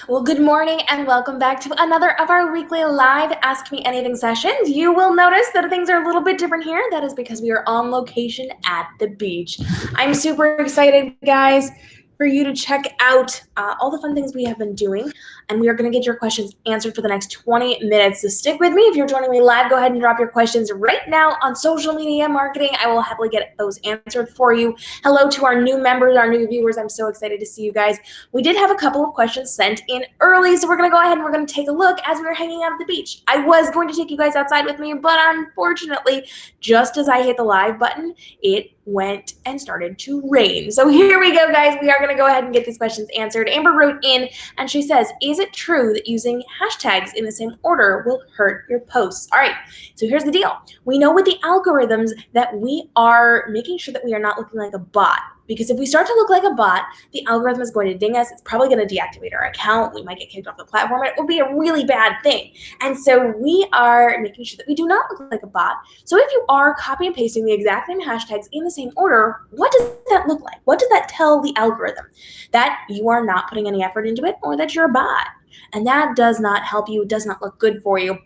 Well, good morning and welcome back to another of our weekly live Ask Me Anything sessions. You will notice that things are a little bit different here. That is because we are on location at the beach. I'm super excited, guys, for you to check out all the fun things we have been doing, and we are going to get your questions answered for the next 20 minutes. So stick with me. If you're joining me live, go ahead and drop your questions right now on social media marketing. I will happily get those answered for you. Hello to our new members, our new viewers. I'm so excited to see you guys. We did have a couple of questions sent in early, so we're going to go ahead and we're going to take a look as we were hanging out at the beach. I was going to take you guys outside with me, but unfortunately, just as I hit the live button, it went and started to rain. So here we go, guys. We are going to go ahead and get these questions answered. Amber wrote in and she says, is it true that using hashtags in the same order will hurt your posts? All right, so here's the deal. We know with the algorithms that we are making sure that we are not looking like a bot. Because if we start to look like a bot, the algorithm is going to ding us. It's probably going to deactivate our account. We might get kicked off the platform. It will be a really bad thing. And so we are making sure that we do not look like a bot. So if you are copy and pasting the exact same hashtags in the same order, what does that look like? What does that tell the algorithm? That you are not putting any effort into it or that you're a bot. And that does not help you. It does not look good for you.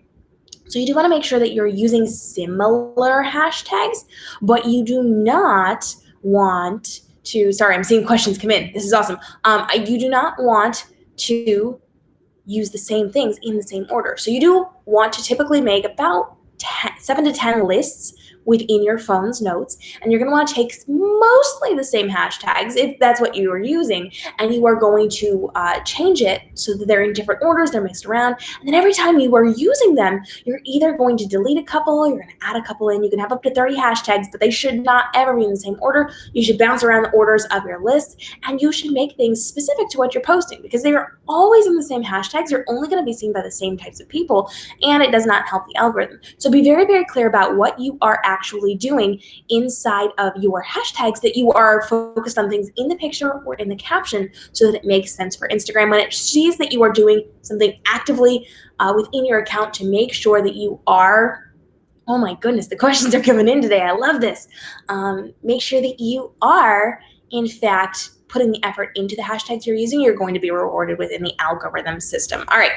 So you do want to make sure that you're using similar hashtags, but you do not want to, sorry, I'm seeing questions come in. This is awesome. You do not want to use the same things in the same order. So you do want to typically make about 7 to 10 lists within your phone's notes, and you're going to want to take mostly the same hashtags if that's what you are using, and you are going to change it so that they're in different orders, they're mixed around, and then every time you are using them, you're either going to delete a couple, you're going to add a couple in. You can have up to 30 hashtags, but they should not ever be in the same order. You should bounce around the orders of your lists, and you should make things specific to what you're posting because they are always in the same hashtags. You're only going to be seen by the same types of people, and it does not help the algorithm. So be very, very clear about what you are actually doing inside of your hashtags, that you are focused on things in the picture or in the caption so that it makes sense for Instagram when it sees that you are doing something actively within your account to make sure that you are, oh my goodness, the questions are coming in today. I love this. Make sure that you are, in fact, putting the effort into the hashtags you're using. You're going to be rewarded within the algorithm system. All right.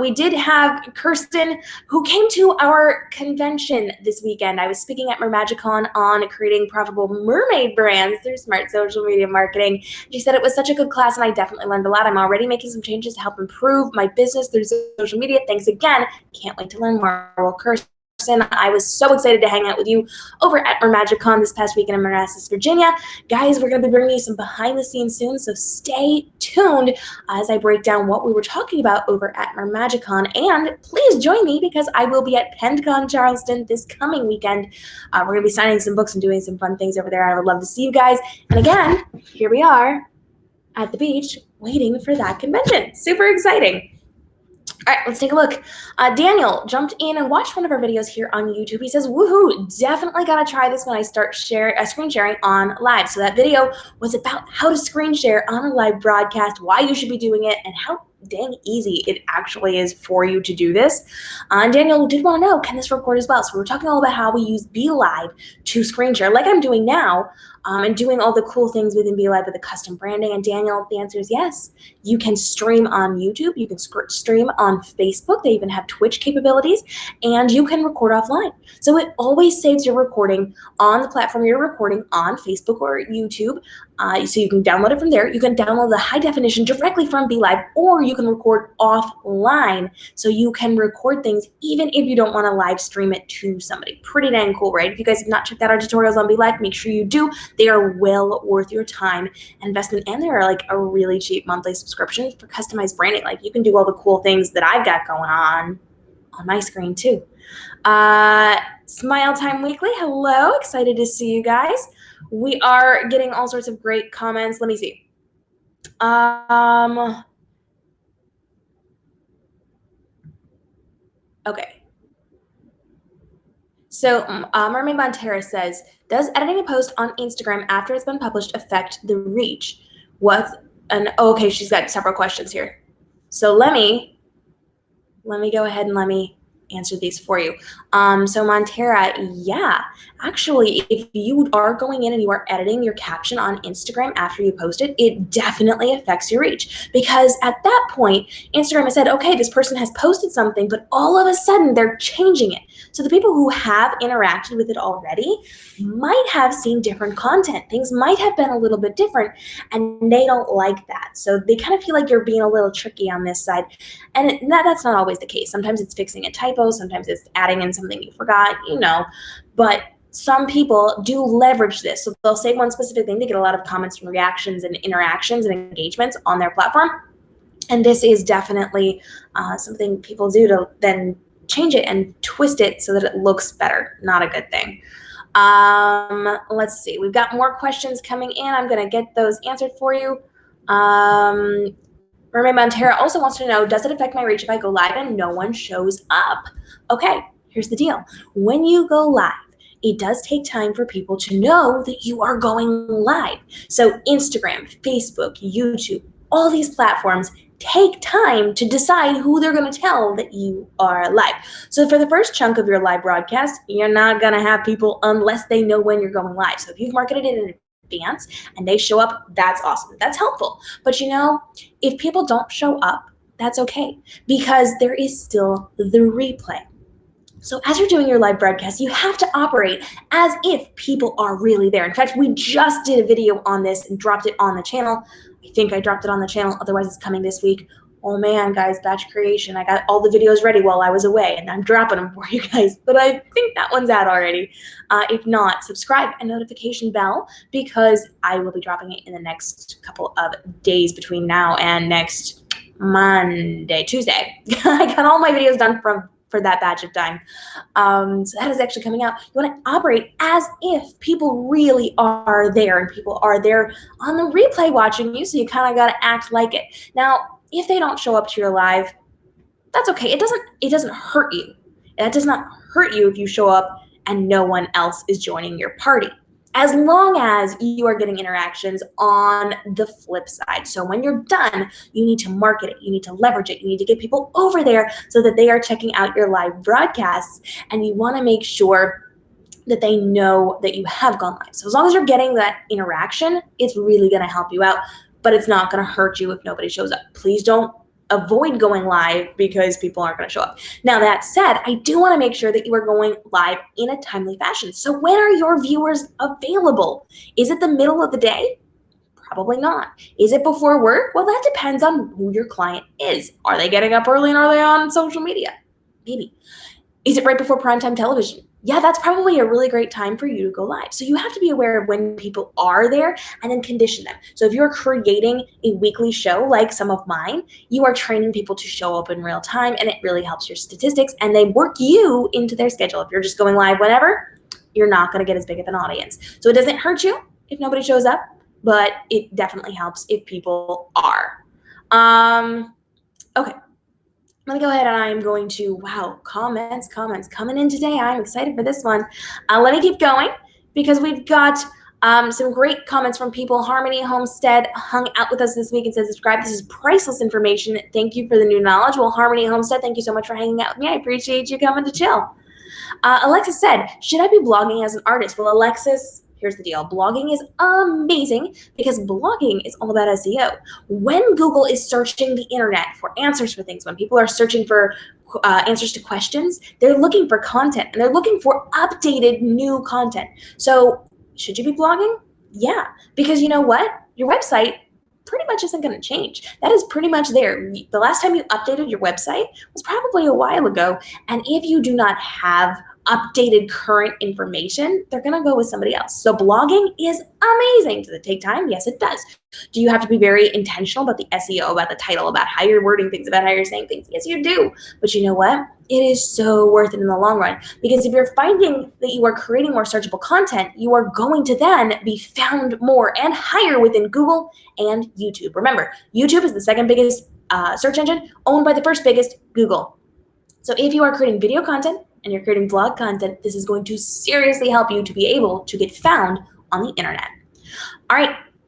We did have Kirsten who came to our convention this weekend. I was speaking at Mermagicon on creating profitable mermaid brands through smart social media marketing. She said it was such a good class and I definitely learned a lot. I'm already making some changes to help improve my business through social media. Thanks again. Can't wait to learn more. Well, Kirsten, I was so excited to hang out with you over at Mermagicon this past weekend in Manassas, Virginia. Guys, we're going to be bringing you some behind the scenes soon, so stay tuned as I break down what we were talking about over at Mermagicon. And please join me because I will be at PendCon Charleston this coming weekend. We're going to be signing some books and doing some fun things over there. I would love to see you guys. And again, here we are at the beach waiting for that convention. Super exciting. All right, let's take a look. Daniel jumped in and watched one of our videos here on YouTube. He says, woohoo, definitely got to try this when I start screen sharing on live. So that video was about how to screen share on a live broadcast, why you should be doing it, and how dang easy it actually is for you to do this. And Daniel did want to know, can this record as well? So we're talking all about how we use BeLive to screen share like I'm doing now, and doing all the cool things within BeLive with the custom branding. And Daniel, the answer is yes. You can stream on YouTube. You can stream on Facebook. They even have Twitch capabilities. And you can record offline. So it always saves your recording on the platform you're recording on, Facebook or YouTube. So you can download it from there. You can download the high definition directly from BeLive, or you can record offline. So you can record things even if you don't want to live stream it to somebody. Pretty dang cool, right? If you guys have not checked out our tutorials on BeLive, make sure you do. They are well worth your time and investment, and they're like a really cheap monthly subscription for customized branding. Like you can do all the cool things that I've got going on my screen too. Smile Time Weekly, hello, excited to see you guys. We are getting all sorts of great comments. Let me see. Okay. So Mermaid Montera says, does editing a post on Instagram after it's been published affect the reach? Okay, she's got several questions here. So let me go ahead and let me answer these for you. So Montera, yeah, actually, if you are going in and you are editing your caption on Instagram after you post it, it definitely affects your reach, because at that point, Instagram has said, okay, this person has posted something, but all of a sudden they're changing it. So the people who have interacted with it already might have seen different content. Things might have been a little bit different, and they don't like that. So they kind of feel like you're being a little tricky on this side. And that's not always the case. Sometimes it's fixing a typo, sometimes it's adding in something you forgot, but some people do leverage this. So they'll say one specific thing to get a lot of comments and reactions and interactions and engagements on their platform. And this is definitely something people do to then change it and twist it so that it looks better. Not a good thing. Let's see. We've got more questions coming in. I'm going to get those answered for you. Mermaid Montera also wants to know, does it affect my reach if I go live and no one shows up? Okay, here's the deal. When you go live, it does take time for people to know that you are going live. So Instagram, Facebook, YouTube, all these platforms take time to decide who they're going to tell that you are live. So for the first chunk of your live broadcast, you're not going to have people unless they know when you're going live. So if you've marketed it in advance and they show up, that's awesome. That's helpful. But if people don't show up, that's okay, because there is still the replay. So as you're doing your live broadcast, you have to operate as if people are really there. In fact, we just did a video on this and dropped it on the channel. I think I dropped it on the channel, otherwise it's coming this week. Oh man, guys, batch creation. I got all the videos ready while I was away, and I'm dropping them for you guys, but I think that one's out already. If not, subscribe and notification bell, because I will be dropping it in the next couple of days between now and next Tuesday. I got all my videos done for that batch of time. So that is actually coming out. You want to operate as if people really are there, and people are there on the replay watching you, so you kind of got to act like it. Now, if they don't show up to your live, that's okay. It doesn't hurt you. That does not hurt you if you show up and no one else is joining your party, as long as you are getting interactions on the flip side. So when you're done, you need to market it. You need to leverage it. You need to get people over there so that they are checking out your live broadcasts, and you want to make sure that they know that you have gone live. So as long as you're getting that interaction, it's really going to help you out, but it's not going to hurt you if nobody shows up. Please don't avoid going live because people aren't going to show up. Now, that said, I do want to make sure that you are going live in a timely fashion. So when are your viewers available? Is it the middle of the day? Probably not. Is it before work? Well, that depends on who your client is. Are they getting up early, and are they on social media? Maybe. Is it right before primetime television? Yeah, that's probably a really great time for you to go live. So you have to be aware of when people are there and then condition them. So if you're creating a weekly show like some of mine, you are training people to show up in real time, and it really helps your statistics, and they work you into their schedule. If you're just going live whenever, you're not going to get as big of an audience. So it doesn't hurt you if nobody shows up, but it definitely helps if people are. Okay. I'm going to go ahead and I'm going to, wow, comments coming in today. I'm excited for this one. Let me keep going, because we've got some great comments from people. Harmony Homestead hung out with us this week and said, subscribe. This is priceless information. Thank you for the new knowledge. Well, Harmony Homestead, thank you so much for hanging out with me. I appreciate you coming to chill. Alexis said, should I be blogging as an artist? Well, Alexis, here's the deal. Blogging is amazing because blogging is all about SEO. When Google is searching the internet for answers for things, when people are searching for answers to questions, they're looking for content, and they're looking for updated new content. So should you be blogging? Yeah, because you know what? Your website pretty much isn't going to change. That is pretty much there. The last time you updated your website was probably a while ago. And if you do not have updated current information, they're going to go with somebody else. So blogging is amazing. Does it take time? Yes, it does. Do you have to be very intentional about the SEO, about the title, about how you're wording things, about how you're saying things? Yes, you do. But you know what? It is so worth it in the long run, because if you're finding that you are creating more searchable content, you are going to then be found more and higher within Google and YouTube. Remember, YouTube is the second biggest search engine, owned by the first biggest, Google. So if you are creating video content and you're creating blog content, this is going to seriously help you to be able to get found on the internet. All right,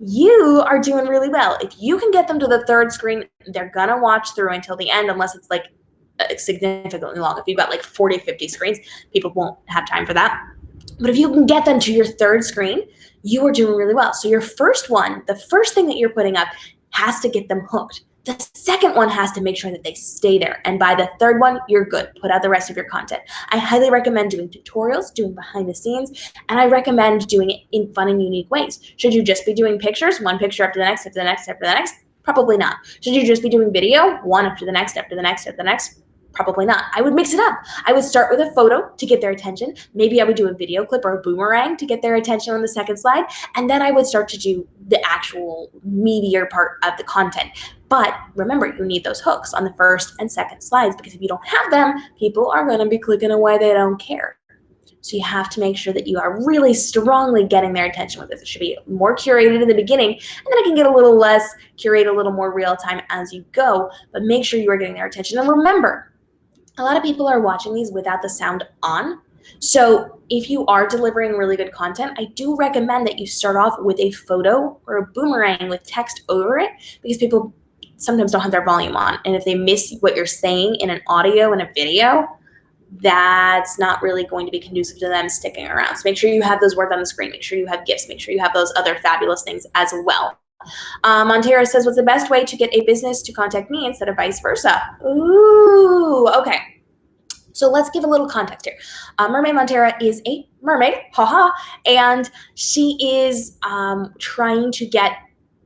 you are doing really well. If you can get them to the third screen, they're going to watch through until the end, unless it's like significantly long. If you've got like 40, 50 screens, people won't have time for that. But if you can get them to your third screen, you are doing really well. So your first one, the first thing that you're putting up has to get them hooked. The second one has to make sure that they stay there. And by the third one, you're good. Put out the rest of your content. I highly recommend doing tutorials, doing behind the scenes, and I recommend doing it in fun and unique ways. Should you just be doing pictures, one picture after the next, after the next, after the next? Probably not. Should you just be doing video, one after the next, after the next, after the next? Probably not. I would mix it up. I would start with a photo to get their attention. Maybe I would do a video clip or a boomerang to get their attention on the second slide. And then I would start to do the actual meatier part of the content. But remember, you need those hooks on the first and second slides, because if you don't have them, people are going to be clicking away. They don't care. So you have to make sure that you are really strongly getting their attention with this. It should be more curated in the beginning, and then it can get a little less curated, a little more real time as you go. But make sure you are getting their attention. And remember, a lot of people are watching these without the sound on. So if you are delivering really good content, I do recommend that you start off with a photo or a boomerang with text over it, because people sometimes don't have their volume on. And if they miss what you're saying in an audio and a video, that's not really going to be conducive to them sticking around. So make sure you have those words on the screen. Make sure you have GIFs. Make sure you have those other fabulous things as well. Montera says, what's the best way to get a business to contact me instead of vice versa? Ooh, okay. So let's give a little context here. Mermaid Montera is a mermaid, haha, and she is trying to get,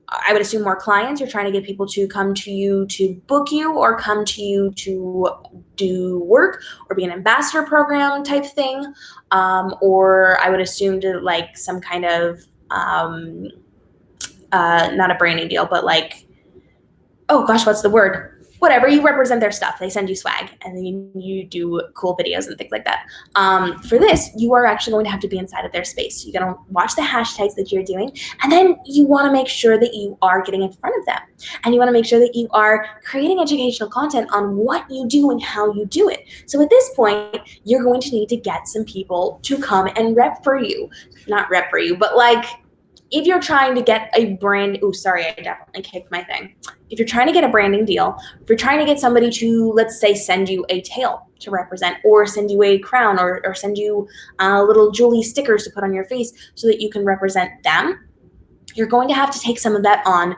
I would assume, more clients. You're trying to get people to come to you to book you, or come to you to do work, or be an ambassador program type thing, or I would assume to like some kind of not a branding deal, but like, oh gosh, what's the word? Whatever, you represent their stuff. They send you swag, and then you do cool videos and things like that. For this, you are actually going to have to be inside of their space. You're going to watch the hashtags that you're doing, and then you want to make sure that you are getting in front of them. And you want to make sure that you are creating educational content on what you do and how you do it. So at this point, you're going to need to get some people to come and rep for you. Not rep for you, but like, if you're trying to get a brand, oh, sorry, I definitely kicked my thing. If you're trying to get a branding deal, if you're trying to get somebody to, let's say, send you a tail to represent, or send you a crown, or send you little Julie stickers to put on your face so that you can represent them, you're going to have to take some of that on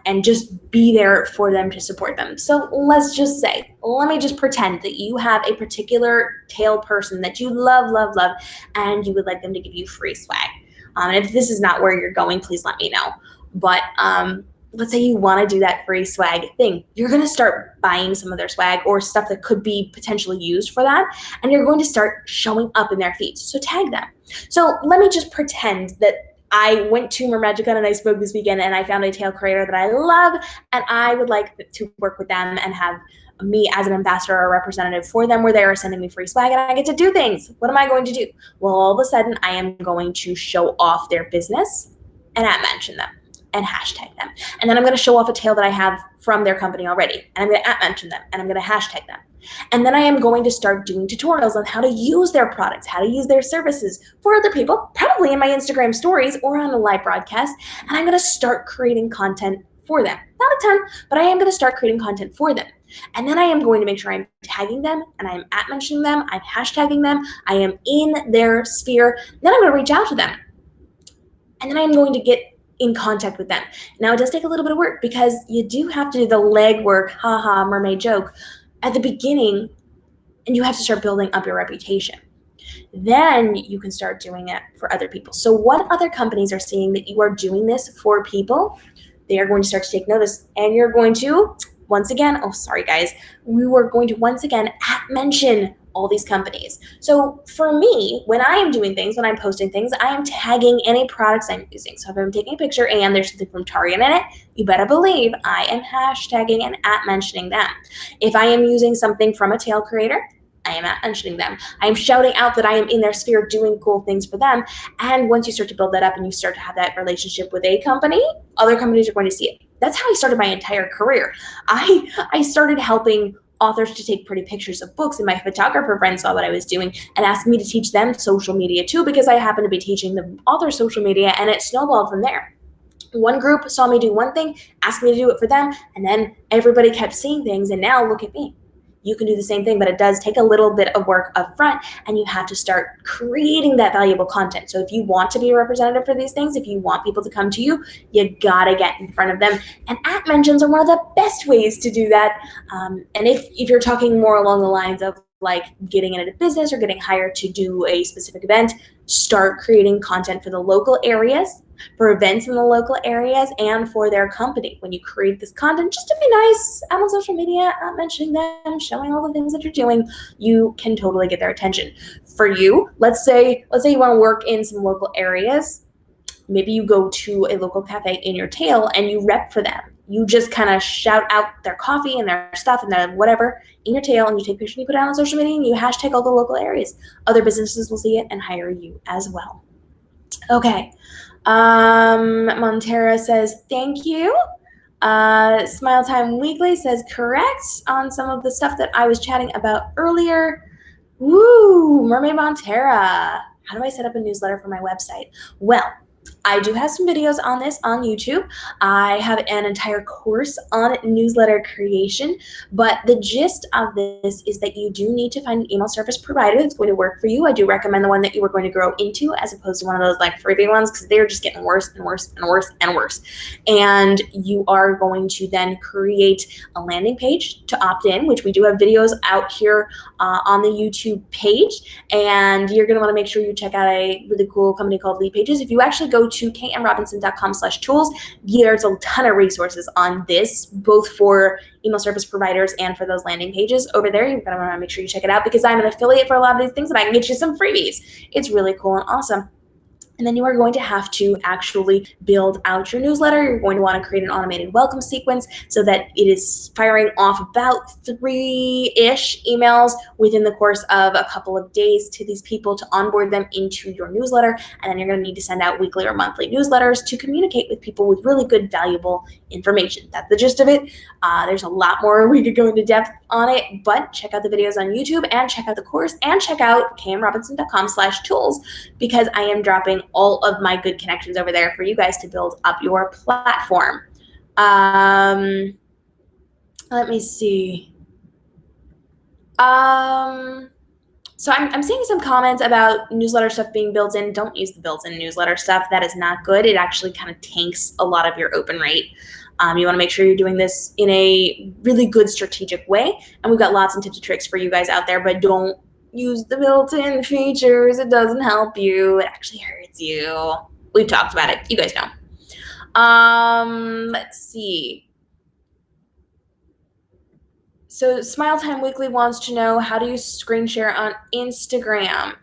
and just be there for them to support them. So let's just say, let me just pretend that you have a particular tail person that you love, love, love, and you would like them to give you free swag. And if this is not where you're going, please let me know. But let's say you want to do that free swag thing. You're going to start buying some of their swag or stuff that could be potentially used for that. And you're going to start showing up in their feeds. So tag them. So let me just pretend that I went to Mermagicon and I spoke this weekend, and I found a tail creator that I love, and I would like to work with them and have me as an ambassador or representative for them, where they are sending me free swag and I get to do things. What am I going to do? Well, all of a sudden I am going to show off their business and @mention them and hashtag them. And then I'm going to show off a tail that I have from their company already, and I'm going to @mention them, and I'm going to hashtag them. And then I am going to start doing tutorials on how to use their products, how to use their services for other people, probably in my Instagram stories or on a live broadcast. And I'm going to start creating content for them. Not a ton, but I am going to start creating content for them. And then I am going to make sure I'm tagging them, and I'm @mentioning them, I'm hashtagging them, I am in their sphere. Then I'm going to reach out to them. And then I'm going to get in contact with them. Now, it does take a little bit of work, because you do have to do the legwork, haha, mermaid joke, at the beginning, and you have to start building up your reputation. Then you can start doing it for other people. So what other companies are seeing that you are doing this for people, they are going to start to take notice, and you're going to, once again, oh, sorry guys, we were going to once again mention all these companies. So for me, when I am doing things, when I'm posting things, I am tagging any products I'm using. So if I'm taking a picture and there's something from Target in it, you better believe I am hashtagging and @mentioning them. If I am using something from a tail creator, I am @mentioning them. I am shouting out that I am in their sphere doing cool things for them. And once you start to build that up and you start to have that relationship with a company, other companies are going to see it. That's how I started my entire career. I started helping authors to take pretty pictures of books, and my photographer friends saw what I was doing and asked me to teach them social media too, because I happen to be teaching the author social media, and it snowballed from there. One group saw me do one thing, asked me to do it for them, and then everybody kept seeing things, and now look at me. You can do the same thing, but it does take a little bit of work up front, and you have to start creating that valuable content. So if you want to be a representative for these things, if you want people to come to you, you gotta get in front of them. And at mentions are one of the best ways to do that. And if you're talking more along the lines of like getting into business or getting hired to do a specific event, start creating content for the local areas, for events in the local areas, and for their company. When you create this content, just to be nice out on social media, mentioning them, showing all the things that you're doing, you can totally get their attention. For you, let's say you want to work in some local areas. Maybe you go to a local cafe in your tail and you rep for them. You just kind of shout out their coffee and their stuff and their whatever in your tail, and you take pictures and you put it out on social media and you hashtag all the local areas. Other businesses will see it and hire you as well. Okay. Montera says, thank you. Smile Time Weekly says, correct on some of the stuff that I was chatting about earlier. Woo, Mermaid Montera. How do I set up a newsletter for my website? Well, I do have some videos on this on YouTube. I have an entire course on newsletter creation, but the gist of this is that you do need to find an email service provider that's going to work for you. I do recommend the one that you are going to grow into as opposed to one of those like freebie ones, because they're just getting worse and worse and worse and worse. And you are going to then create a landing page to opt in, which we do have videos out here on the YouTube page. And you're going to want to make sure you check out a really cool company called Lead Pages. If you actually go to kmrobinson.com/tools, there's a ton of resources on this, both for email service providers and for those landing pages. Over there, you're going to want to make sure you check it out, because I'm an affiliate for a lot of these things and I can get you some freebies. It's really cool and awesome. And then you are going to have to actually build out your newsletter. You're going to want to create an automated welcome sequence so that it is firing off about 3-ish emails within the course of a couple of days to these people to onboard them into your newsletter. And then you're going to need to send out weekly or monthly newsletters to communicate with people with really good, valuable information. That's the gist of it. There's a lot more we could go into depth on it, but check out the videos on YouTube and check out the course and check out kmrobinson.com/tools, because I am dropping all of my good connections over there for you guys to build up your platform. Let me see. So I'm seeing some comments about newsletter stuff being built in. Don't use the built-in newsletter stuff. That is not good. It actually kind of tanks a lot of your open rate. You want to make sure you're doing this in a really good strategic way. And we've got lots of tips and tricks for you guys out there, but don't use the built-in features. It doesn't help you. It actually hurts you. We've talked about it. You guys know. Let's see. So Smile Time Weekly wants to know, how do you screen share on Instagram?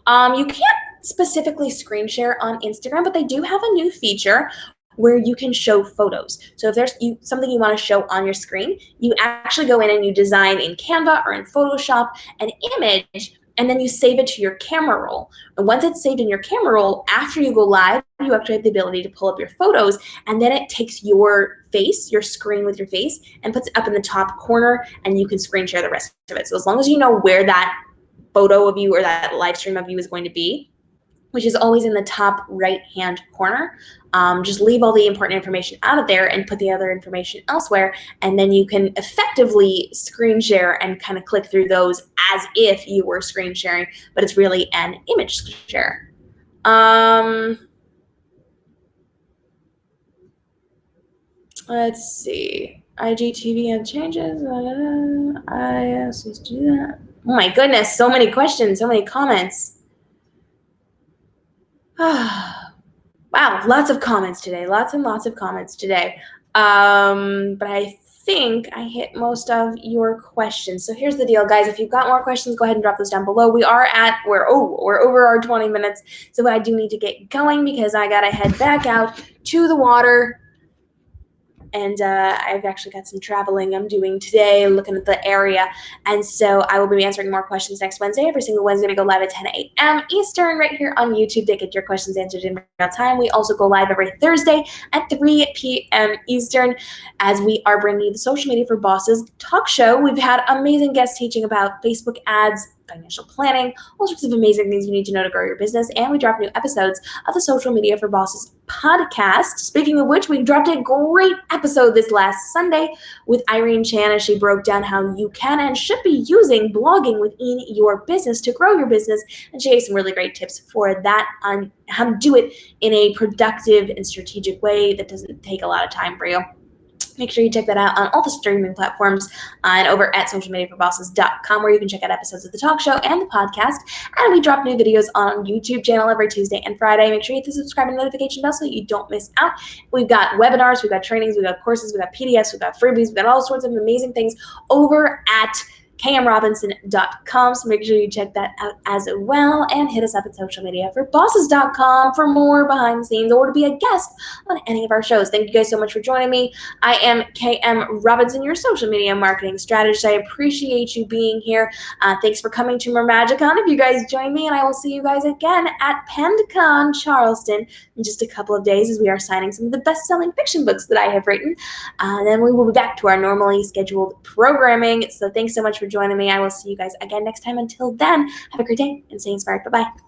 You can't specifically screen share on Instagram, but they do have a new feature where you can show photos. So if there's something you want to show on your screen, you actually go in and you design in Canva or in Photoshop an image, and then you save it to your camera roll. And once it's saved in your camera roll, after you go live, you actually have the ability to pull up your photos, and then it takes your face, your screen with your face, and puts it up in the top corner, and you can screen share the rest of it. So as long as you know where that photo of you or that live stream of you is going to be, which is always in the top right-hand corner, just leave all the important information out of there and put the other information elsewhere, and then you can effectively screen share and kind of click through those as if you were screen sharing, but it's really an image share. Let's see. IGTV and changes. I also used to do that. Oh my goodness, so many questions, so many comments. Wow, lots of comments today. Lots and lots of comments today. But I think I hit most of your questions. So here's the deal, guys. If you've got more questions, go ahead and drop those down below. We're over our 20 minutes. So I do need to get going because I got to head back out to the water. And I've actually got some traveling I'm doing today, looking at the area. And so I will be answering more questions next Wednesday. Every single Wednesday, we go live at 10 a.m. Eastern right here on YouTube to get your questions answered in real time. We also go live every Thursday at 3 p.m. Eastern as we are bringing you the Social Media for Bosses talk show. We've had amazing guests teaching about Facebook ads, financial planning, all sorts of amazing things you need to know to grow your business. And we drop new episodes of the Social Media for Bosses podcast. Speaking of which, we dropped a great episode this last Sunday with Irene Chan as she broke down how you can and should be using blogging within your business to grow your business. And she gave some really great tips for that on how to do it in a productive and strategic way that doesn't take a lot of time for you. Make sure you check that out on all the streaming platforms and over at socialmediaforbosses.com, where you can check out episodes of the talk show and the podcast. And we drop new videos on our YouTube channel every Tuesday and Friday. Make sure you hit the subscribe and notification bell so you don't miss out. We've got webinars, we've got trainings, we've got courses, we've got PDFs, we've got freebies, we've got all sorts of amazing things over at kmrobinson.com. So make sure you check that out as well, and hit us up at socialmediaforbosses.com for more behind the scenes or to be a guest on any of our shows. Thank you guys so much for joining me. I am KM Robinson, your social media marketing strategist. I appreciate you being here. Thanks for coming to Mermagicon if you guys join me, and I will see you guys again at PendCon Charleston in just a couple of days as we are signing some of the best-selling fiction books that I have written. Then we will be back to our normally scheduled programming. So thanks so much for joining me. I will see you guys again next time. Until then, have a great day and stay inspired. Bye-bye.